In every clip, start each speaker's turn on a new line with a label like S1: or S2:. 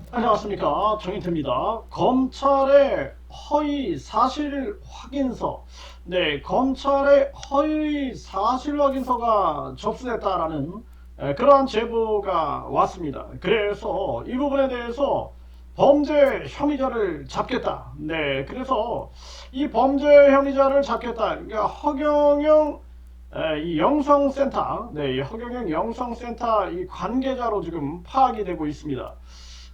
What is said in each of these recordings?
S1: 안녕하십니까, 정인태입니다. 검찰의 허위 사실 확인서, 검찰의 허위 사실 확인서가 접수됐다라는 그러한 제보가 왔습니다. 그래서 이 부분에 대해서 범죄 혐의자를 잡겠다. 그래서 이 범죄 혐의자를 잡겠다. 그러니까 허경영 이 영성센터, 이 허경영 영성센터 이 관계자로 지금 파악이 되고 있습니다.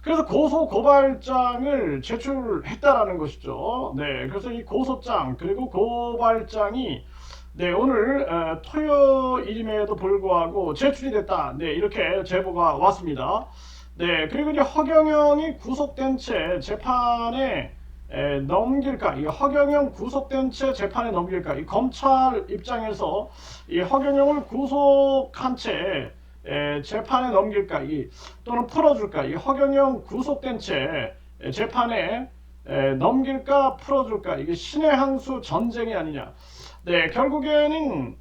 S1: 그래서 고소 고발장을 제출했다라는 것이죠. 그래서 이 고소장 그리고 고발장이 오늘 토요일임에도 불구하고 제출이 됐다. 이렇게 제보가 왔습니다. 그리고 이제 허경영이 구속된 채 재판에 넘길까? 이 허경영 구속된 채 재판에 넘길까? 이 검찰 입장에서 이 허경영을 구속한 채 재판에 넘길까? 또는 풀어줄까? 이 허경영 구속된 채 재판에 넘길까? 풀어줄까? 이게 신의 한 수 전쟁이 아니냐? 결국에는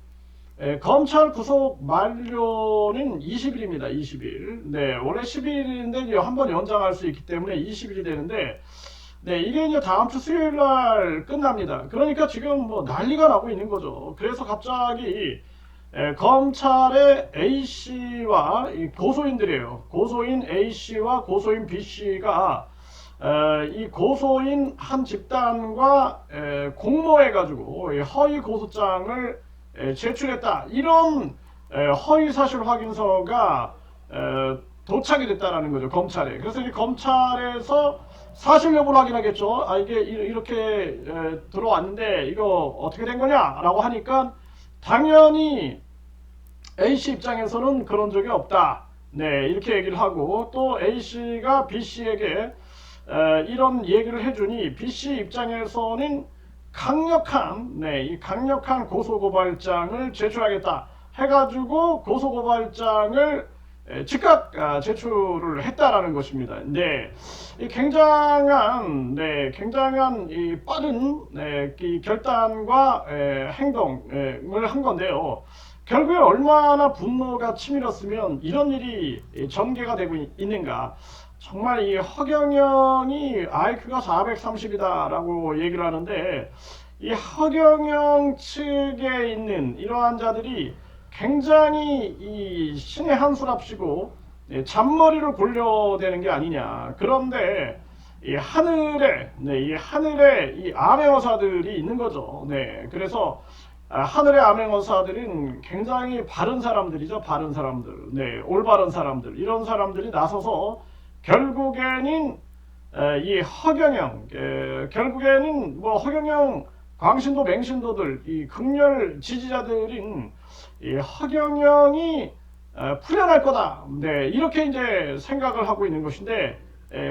S1: 검찰 구속 만료는 20일입니다. 20일. 원래 10일인데 한 번 연장할 수 있기 때문에 20일이 되는데, 이게 이제 다음 주 수요일 날 끝납니다. 그러니까 지금 뭐 난리가 나고 있는 거죠. 그래서 갑자기 검찰의 A씨와 고소인들이에요. 고소인 A씨와 고소인 B씨가 이 고소인 한 집단과 공모해가지고 허위 고소장을 제출했다. 이런 허위 사실 확인서가 도착이 됐다라는 거죠, 검찰에. 그래서 이 검찰에서 사실 여부를 확인하겠죠. 이게 이렇게 들어왔는데 이거 어떻게 된 거냐라고 하니까 당연히 A씨 입장에서는 그런 적이 없다. 이렇게 얘기를 하고, 또 A씨가 B씨에게 이런 얘기를 해주니 B씨 입장에서는 이 강력한 고소고발장을 제출하겠다 해가지고 고소고발장을 즉각 제출을 했다라는 것입니다. 이 굉장한 이 빠른 이 결단과 행동을 한 건데요. 결국에 얼마나 분노가 치밀었으면 이런 일이 전개가 되고 있는가. 정말 이 허경영이 IQ가 430이다 라고 얘기를 하는데, 이 허경영 측에 있는 이러한 자들이 굉장히 이 신의 한 수랍시고 잔머리를 굴려대는 게 아니냐. 그런데 이 하늘에 이 암행어사들이 있는 거죠. 그래서 하늘의 암행어사들은 굉장히 바른 사람들이죠. 바른 사람들, 올바른 사람들, 이런 사람들이 나서서 결국에는 이 허경영, 결국에는 뭐 허경영 광신도 맹신도들, 이 극렬 지지자들인 이 허경영이 풀려날 거다. 이렇게 이제 생각을 하고 있는 것인데,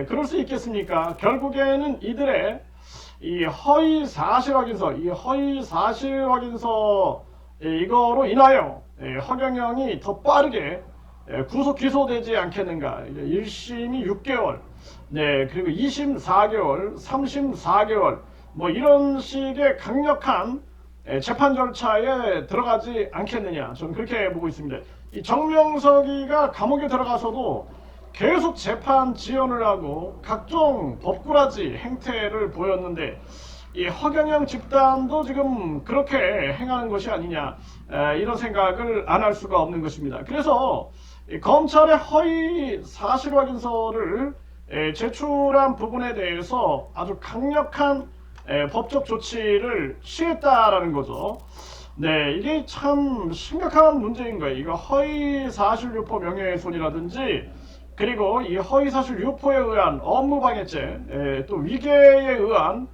S1: 그럴 수 있겠습니까? 결국에는 이들의 이 허위 사실 확인서, 이거로 인하여 허경영이 더 빠르게 구속 기소되지 않겠는가. 1심이 6개월, 그리고 2심 4개월, 3심 4개월, 뭐 이런 식의 강력한 재판 절차에 들어가지 않겠느냐. 저는 그렇게 보고 있습니다. 이 정명석이가 감옥에 들어가서도 계속 재판 지연을 하고 각종 법꾸라지 행태를 보였는데, 이 허경영 집단도 지금 그렇게 행하는 것이 아니냐, 이런 생각을 안 할 수가 없는 것입니다. 그래서 검찰의 허위 사실 확인서를 제출한 부분에 대해서 아주 강력한 법적 조치를 취했다라는 거죠. 이게 참 심각한 문제인 거예요. 이거 허위 사실 유포 명예훼손이라든지, 그리고 이 허위사실 유포에 의한 업무방해죄, 또 위계에 의한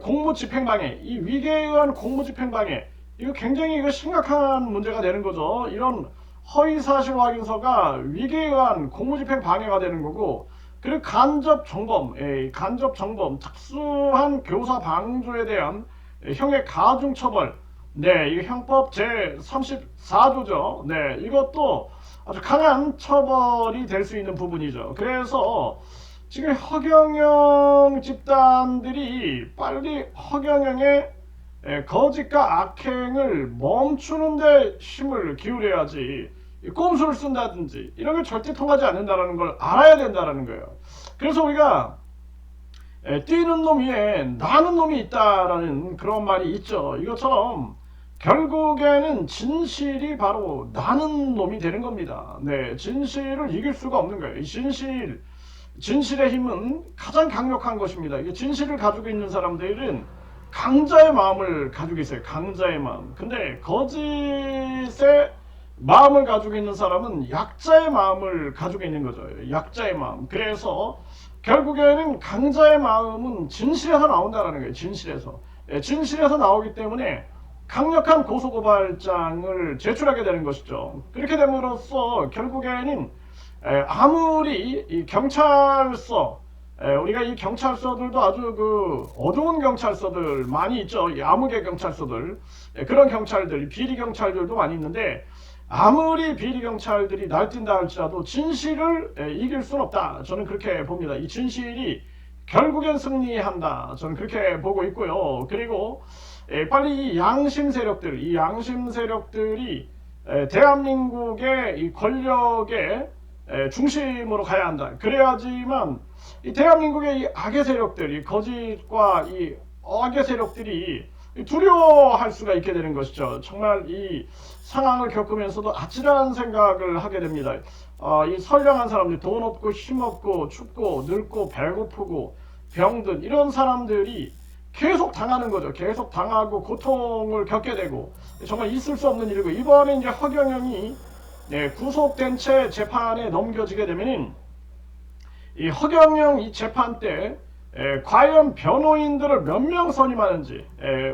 S1: 공무집행방해, 이 위계에 의한 공무집행방해, 이거 굉장히 심각한 문제가 되는 거죠. 이런 허위사실 확인서가 위계에 의한 공무집행방해가 되는 거고, 그리고 간접정범, 특수한 교사 방조에 대한 형의 가중처벌, 이거 형법 제34조죠. 이것도 아주 강한 처벌이 될 수 있는 부분이죠. 그래서 지금 허경영 집단들이 빨리 허경영의 거짓과 악행을 멈추는 데 힘을 기울여야지, 꼼수를 쓴다든지 이런 게 절대 통하지 않는다라는 걸 알아야 된다라는 거예요. 그래서 우리가 뛰는 놈 위에 나는 놈이 있다라는 그런 말이 있죠. 이것처럼 결국에는 진실이 바로 나는 놈이 되는 겁니다. 네, 진실을 이길 수가 없는 거예요. 이 진실의 힘은 가장 강력한 것입니다. 이 진실을 가지고 있는 사람들은 강자의 마음을 가지고 있어요. 강자의 마음. 근데 거짓의 마음을 가지고 있는 사람은 약자의 마음을 가지고 있는 거죠. 약자의 마음. 그래서 결국에는 강자의 마음은 진실에서 나온다는 거예요. 진실에서 나오기 때문에 강력한 고소고발장을 제출하게 되는 것이죠. 그렇게 됨으로써 결국에는 아무리 이 경찰서, 우리가 이 경찰서들도 아주 그 어두운 경찰서들 많이 있죠. 이 암흑의 경찰서들, 그런 경찰들, 비리 경찰들도 많이 있는데 아무리 비리 경찰들이 날뛴다 할지라도 진실을 이길 수는 없다. 저는 그렇게 봅니다. 이 진실이 결국엔 승리한다. 저는 그렇게 보고 있고요. 그리고 빨리 이 양심 세력들이 대한민국의 이 권력의 중심으로 가야 한다. 그래야지만 이 대한민국의 이 악의 세력들, 이 거짓과 이 악의 세력들이 두려워할 수가 있게 되는 것이죠. 정말 이 상황을 겪으면서도 아찔한 생각을 하게 됩니다. 이 선량한 사람들, 돈 없고 힘 없고 춥고 늙고 배고프고 병든 이런 사람들이 계속 당하는 거죠. 계속 당하고 고통을 겪게 되고 정말 있을 수 없는 일이고, 이번에 이제 허경영이 구속된 채 재판에 넘겨지게 되면은 이 허경영 이 재판 때 과연 변호인들을 몇 명 선임하는지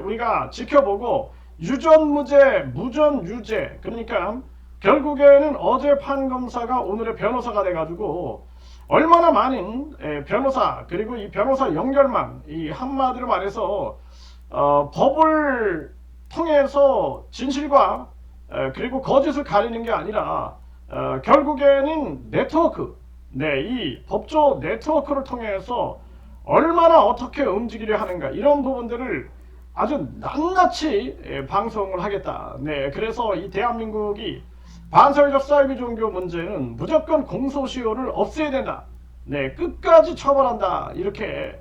S1: 우리가 지켜보고 유전무죄, 무전유죄, 그러니까 결국에는 어제 판검사가 오늘의 변호사가 돼가지고 얼마나 많은 변호사, 그리고 이 변호사 연결망, 이 한마디로 말해서 법을 통해서 진실과 그리고 거짓을 가리는 게 아니라 결국에는 네트워크, 이 법조 네트워크를 통해서 얼마나 어떻게 움직이려 하는가, 이런 부분들을 아주 낱낱이 방송을 하겠다. 그래서 이 대한민국이 반사회적 사이비 종교 문제는 무조건 공소시효를 없애야 된다. 끝까지 처벌한다. 이렇게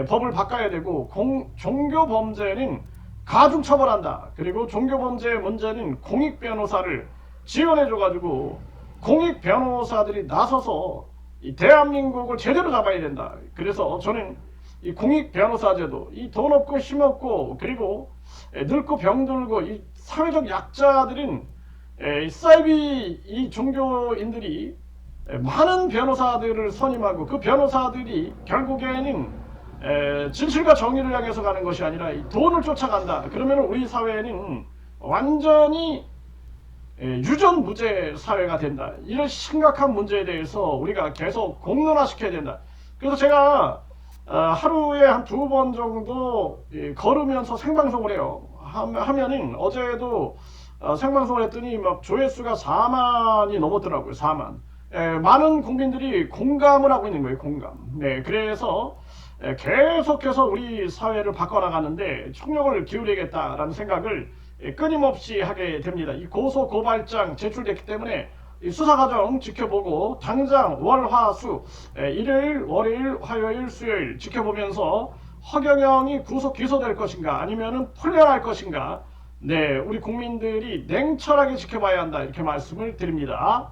S1: 법을 바꿔야 되고, 종교 범죄는 가중 처벌한다. 그리고 종교 범죄 문제는 공익 변호사를 지원해줘가지고 공익 변호사들이 나서서 이 대한민국을 제대로 잡아야 된다. 그래서 저는 이 공익 변호사 제도, 이 돈 없고 힘 없고 그리고 늙고 병들고 이 사회적 약자들은 사이비 이 종교인들이 많은 변호사들을 선임하고 그 변호사들이 결국에는 진실과 정의를 향해서 가는 것이 아니라 이 돈을 쫓아간다. 그러면 우리 사회는 완전히 유전무죄 사회가 된다. 이런 심각한 문제에 대해서 우리가 계속 공론화시켜야 된다. 그래서 제가 하루에 한 2번 정도 걸으면서 생방송을 해요. 하면은 어제도 생방송을 했더니 막 조회수가 4만이 넘었더라고요. 4만. 많은 국민들이 공감을 하고 있는 거예요. 공감. 그래서 계속해서 우리 사회를 바꿔나가는데 총력을 기울이겠다라는 생각을 끊임없이 하게 됩니다. 이 고소고발장 제출됐기 때문에 이 수사 과정 지켜보고 당장 월, 화, 수 일요일, 월요일, 화요일, 수요일 지켜보면서 허경영이 구속 기소될 것인가 아니면은 풀려날 것인가, 우리 국민들이 냉철하게 지켜봐야 한다, 이렇게 말씀을 드립니다.